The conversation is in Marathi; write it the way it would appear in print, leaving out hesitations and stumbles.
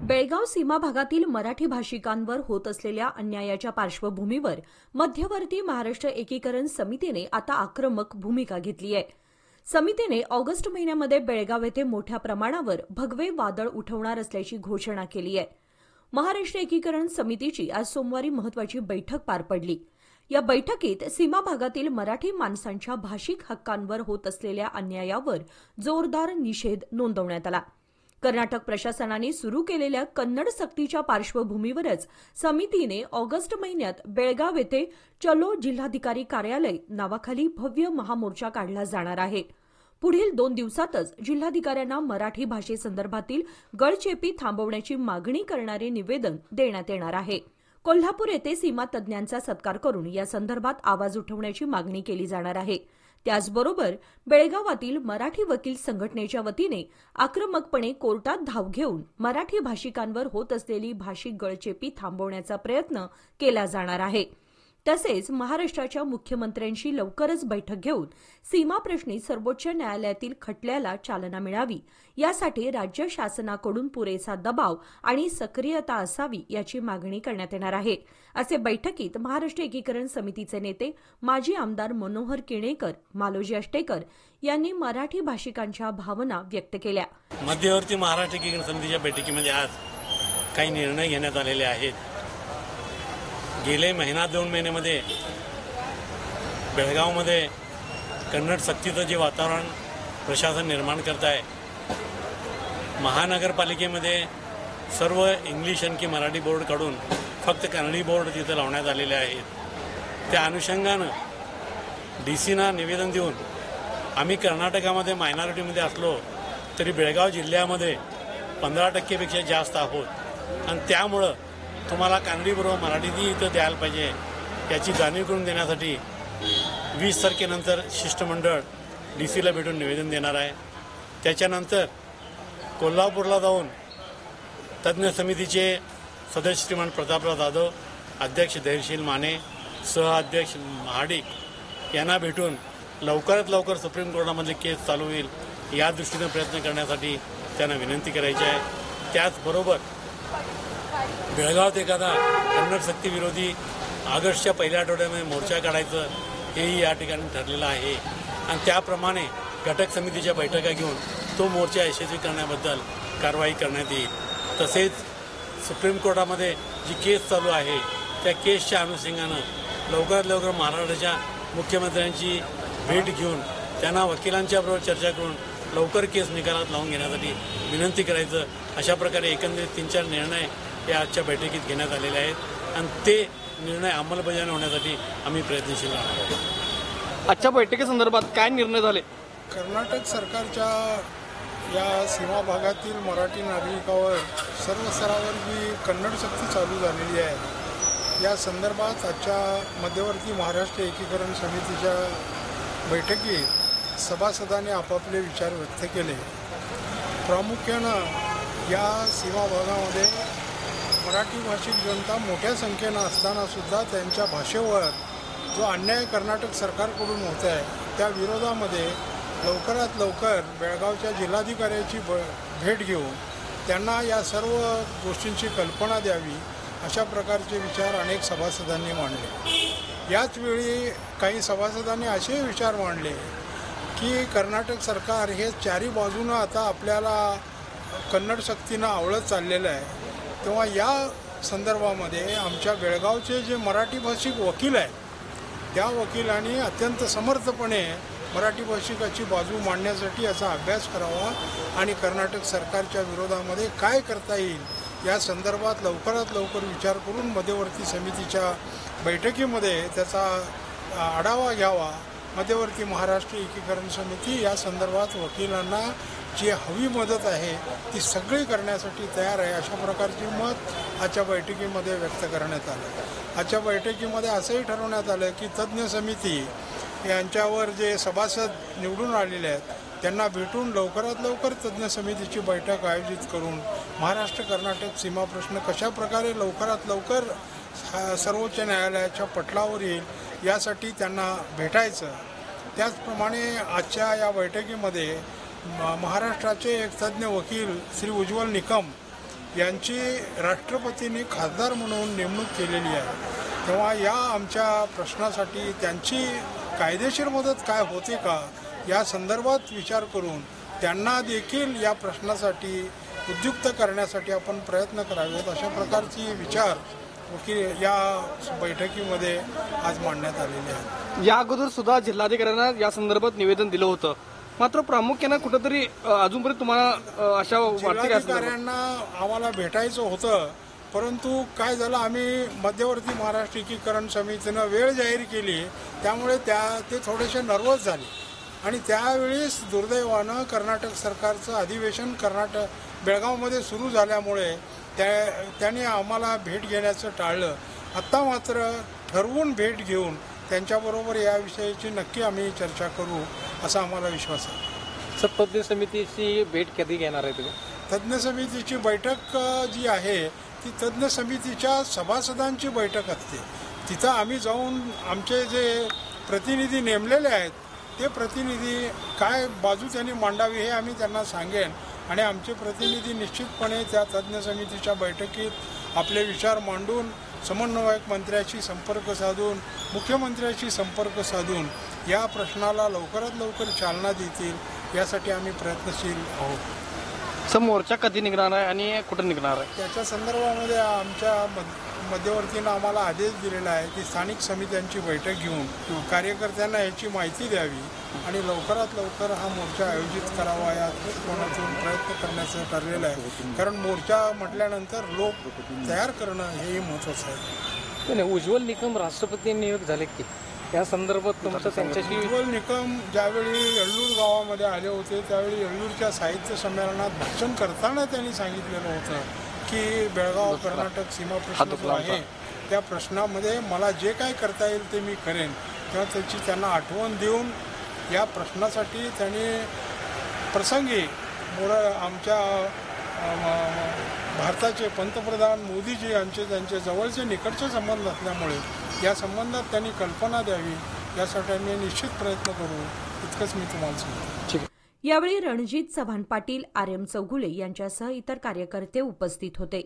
बेळगाव सीमा भागातील मराठी भाषिकांवर होत असलेल्या अन्यायाच्या पार्श्वभूमीवर मध्यवर्ती महाराष्ट्र एकीकरण समितीने आता आक्रमक भूमिका घेतली आहे। समितीने ऑगस्ट महिन्यामध्ये बेळगाव येथे मोठ्या प्रमाणावर भगवे वादळ उठवणार असल्याची घोषणा केली आहे। महाराष्ट्र एकीकरण समितीची आज सोमवारी महत्त्वाची बैठक पार पडली। या बैठकीत सीमा भागातील मराठी माणसांच्या भाषिक हक्कांवर होत असलेल्या अन्यायावर जोरदार निषेध नोंदवण्यात आला। कर्नाटक प्रशासनाने सुरू केलेल्या कन्नड सक्तीच्या पार्श्वभूमीवरच समितीने ऑगस्ट महिन्यात बेळगाव येथे चलो जिल्हाधिकारी कार्यालय नावाखाली भव्य महामोर्चा काढला जाणार आहे। पुढील 2 दिवसातच जिल्हाधिकाऱ्यांना मराठी भाषेसंदर्भातील गळचेपी थांबवण्याची मागणी करणारे निवेदन देण्यात येणार आहे। कोल्हापूर येथे सीमा तज्ज्ञांचा सत्कार करून या संदर्भात आवाज उठवण्याची मागणी केली जाणार आहे। त्याचबरोबर बेळगावातील मराठी वकील संघटनेच्या वतीने आक्रमकपणे कोर्टात धाव घेऊन मराठी भाषिकांवर होत असलेली भाषिक गळचेपी थांबवण्याचा प्रयत्न केला जाणार आहे। तसेच महाराष्ट्राच्या मुख्यमंत्र्यांशी लवकरच बैठक घेऊन सीमाप्रश्नी सर्वोच्च न्यायालयातील खटल्याला चालना मिळावी यासाठी राज्य शासनाकडून पुरेसा दबाव आणि सक्रियता असावी याची मागणी करण्यात येणार आहे, असे बैठकीत महाराष्ट्र एकीकरण समितीचे नेते माजी आमदार मनोहर किणेकर, मालोजी अष्टेकर यांनी मराठी भाषिकांच्या भावना व्यक्त केल्या। मध्यवर्ती महाराष्ट्र एकीकरण समितीच्या बैठकीमध्ये आज काही निर्णय घेण्यात आलेले आहेत। गेले महिना 2 महिन्यामध्ये बेळगावमध्ये कन्नड सक्तीचं जे वातावरण प्रशासन निर्माण करत आहे, महानगरपालिकेमध्ये सर्व इंग्लिश आणखी मराठी बोर्ड काढून फक्त कन्नडी बोर्ड तिथं लावण्यात आलेले आहेत। त्या अनुषंगानं DCना निवेदन देऊन आम्ही कर्नाटकामध्ये मायनॉरिटीमध्ये असलो तरी बेळगाव जिल्ह्यामध्ये 15% जास्त आहोत आणि त्यामुळं तुम्हाला कन्नडीबरोबर मराठीही इथं द्यायला पाहिजे याची जाणीव करून देण्यासाठी 20 तारखेनंतर शिष्टमंडळ DCला भेटून निवेदन देणार आहे। त्याच्यानंतर कोल्हापूरला जाऊन तज्ज्ञ समितीचे सदस्य श्रीमान प्रतापराव जाधव, अध्यक्ष धैर्यशील माने, सहअध्यक्ष महाडिक यांना भेटून लवकरात लवकर सुप्रीम कोर्टामध्ये केस चालू होईल या दृष्टीने प्रयत्न करण्यासाठी त्यांना विनंती करायची आहे। त्याचबरोबर बेळगावात एखादा कन्नड सक्ती विरोधी ऑगस्टच्या पहिल्या आठवड्यामध्ये मोर्चा काढायचं हेही या ठिकाणी ठरलेलं आहे आणि त्याप्रमाणे घटक समितीच्या बैठका घेऊन तो मोर्चा यशस्वी करण्याबद्दल कारवाई करण्यात येईल। तसेच सुप्रीम कोर्टामध्ये जी केस चालू आहे त्या केसच्या अनुषंगानं लवकरात लवकर महाराष्ट्राच्या मुख्यमंत्र्यांची भेट घेऊन त्यांना वकिलांच्याबरोबर चर्चा करून लवकर केस निकालात लावून घेण्यासाठी विनंती करायचं, अशा प्रकारे एकंदरीत 3-4 निर्णय या आजच्या बैठकीत घेण्यात आलेले आहेत आणि ते निर्णय अंमलबजावणी होण्यासाठी आम्ही प्रयत्नशील राहणार आहोत। आजच्या बैठकीसंदर्भात काय निर्णय झाले? कर्नाटक सरकारच्या या सीमा भागातील मराठी नागरिकांवर सर्व स्तरावर जी कन्नड सक्ती चालू झालेली आहे या संदर्भात आजच्या मध्यवर्ती महाराष्ट्र एकीकरण समितीच्या बैठकीत सभासदांनी आपापले विचार व्यक्त केले। प्रामुख्यानं या सीमा भागामध्ये मराठी भाषिक जनता मोठ्या संख्येनं असतानासुद्धा त्यांच्या भाषेवर जो अन्याय कर्नाटक सरकारकडून होत आहे त्या विरोधामध्ये लवकरात लवकर बेळगावच्या जिल्हाधिकाऱ्याची भेट घेऊन त्यांना या सर्व गोष्टींची कल्पना द्यावी अशा प्रकारचे विचार अनेक सभासदांनी मांडले। याचवेळी काही सभासदांनी असे विचार मांडले की कर्नाटक सरकार हे चारी बाजूनं आता आपल्याला कन्नड सक्तीनं आवळत चाललेलं आहे, तेव्हा या संदर्भामध्ये आमच्या बेळगावचे जे मराठी भाषिक वकील आहेत त्या वकिलांनी अत्यंत समर्थपणे मराठी भाषिकाची बाजू मांडण्यासाठी याचा अभ्यास करावा आणि कर्नाटक सरकारच्या विरोधामध्ये काय करता येईल या संदर्भात लवकरात लवकर विचार करून मध्यवर्ती समितीच्या बैठकीमध्ये त्याचा आढावा घ्यावा। मध्यवर्ती महाराष्ट्र एकीकरण समिती या संदर्भात वकिलांना जी हवी मदत आहे ती सगळी करण्यासाठी तयार आहे, अशा प्रकारचे मत आजच्या बैठकीमध्ये व्यक्त करण्यात आलं। आजच्या बैठकीमध्ये असंही ठरवण्यात आलं की तज्ज्ञ समिती यांच्यावर जे सभासद निवडून आलेले आहेत त्यांना भेटून लवकरात लवकर तज्ज्ञ समितीची बैठक आयोजित करून महाराष्ट्र कर्नाटक सीमा प्रश्न कशा प्रकारे लवकरात लवकर सर्वोच्च न्यायालयाच्या पटलावर येईल यासाठी त्यांना भेटायचं। त्याचप्रमाणे आजच्या या बैठकीमध्ये महाराष्ट्राचे एक तज्ज्ञ वकील श्री उज्ज्वल निकम यांची राष्ट्रपतींनी खासदार म्हणून नेमणूक केलेली आहे, तेव्हा या आमच्या प्रश्नासाठी त्यांची कायदेशीर मदत काय होते का या संदर्भात विचार करून त्यांना देखील या प्रश्नासाठी उद्युक्त करण्यासाठी आपण प्रयत्न करावेत, अशा प्रकारची विचार या बैठकीमध्ये आज मांडण्यात आलेले आहेत. या अगोदर सुद्धा जिल्हाधिकाऱ्यांना या संदर्भात निवेदन दिलं होतं, मात्र प्रामुख्यानं कुठंतरी अजूनपर्यंत तुम्हाला अशा वाटते का? जिल्हाधिकाऱ्यांना आम्हाला भेटायचं होतं, परंतु काय झालं, आम्ही मध्यवर्ती महाराष्ट्र एकीकरण समितीनं वेळ जाहीर केली, त्यामुळे ते थोडेसे नर्वस झाले आणि त्यावेळीच दुर्दैवानं कर्नाटक सरकारचं अधिवेशन बेळगावमध्ये सुरू झाल्यामुळे त्यांनी आम्हाला भेट घेण्याचं टाळलं. आत्ता मात्र ठरवून भेट घेऊन त्यांच्याबरोबर याविषयीची नक्की आम्ही चर्चा करू असा आम्हाला विश्वास आहे. तज्ज्ञ समितीची भेट कधी घेणार आहे तुम्ही? तज्ज्ञ समितीची बैठक जी आहे ती तज्ज्ञ समितीच्या सभासदांची बैठक असते. तिथं आम्ही जाऊन आमचे जे प्रतिनिधी नेमलेले आहेत ते प्रतिनिधी काय बाजू त्यांनी मांडावी हे आम्ही त्यांना सांगेन आणि आमचे प्रतिनिधी निश्चितपणे त्या तज्ज्ञ समितीच्या बैठकीत आपले विचार मांडून समन्वयक मंत्र्याशी संपर्क साधून मुख्यमंत्र्याशी संपर्क साधून या प्रश्नाला लवकरात लवकर चालना देतील यासाठी आम्ही प्रयत्नशील आहोत. मोर्चा कधी निघणार आहे आणि कुठं निघणार आहे? त्याच्या संदर्भामध्ये आमच्या मध्यवर्तीनं आम्हाला आदेश दिलेला आहे की स्थानिक समित्यांची बैठक घेऊन कार्यकर्त्यांना याची माहिती द्यावी आणि लवकरात लवकर हा मोर्चा आयोजित करावा या दृष्टिकोनातून प्रयत्न करण्याचं ठरलेलं आहे. कारण मोर्चा म्हटल्यानंतर लोक तयार करणं हेही महत्त्वाचं आहे. उज्ज्वल निकम राष्ट्रपती नियुक्त झाले की या संदर्भात तुमचं त्यांच्याशी? उज्ज्वल निकम ज्यावेळी येळ्ळूर गावामध्ये आले होते त्यावेळी येळ्ळूरच्या साहित्य संमेलनात भाषण करताना त्यांनी सांगितलेलं होतं की बेळगाव कर्नाटक सीमा प्रश्न जो आहे त्या प्रश्नामध्ये मला जे काय करता येईल ते मी करेन. तेव्हा त्याची त्यांना आठवण देऊन या प्रश्नासाठी त्यांनी प्रसंगी आमच्या भारताचे पंतप्रधान मोदीजी यांचे त्यांचे जवळचे निकटचे संबंध असल्यामुळे या संबंधात त्यांनी कल्पना द्यावी यासाठी आम्ही निश्चित प्रयत्न करू इतकंच मी तुम्हाला सांगतो. यावेळी रणजित चव्हाण पाटील, आर्यम चौगुले यांच्यासह इतर कार्यकर्ते उपस्थित होते.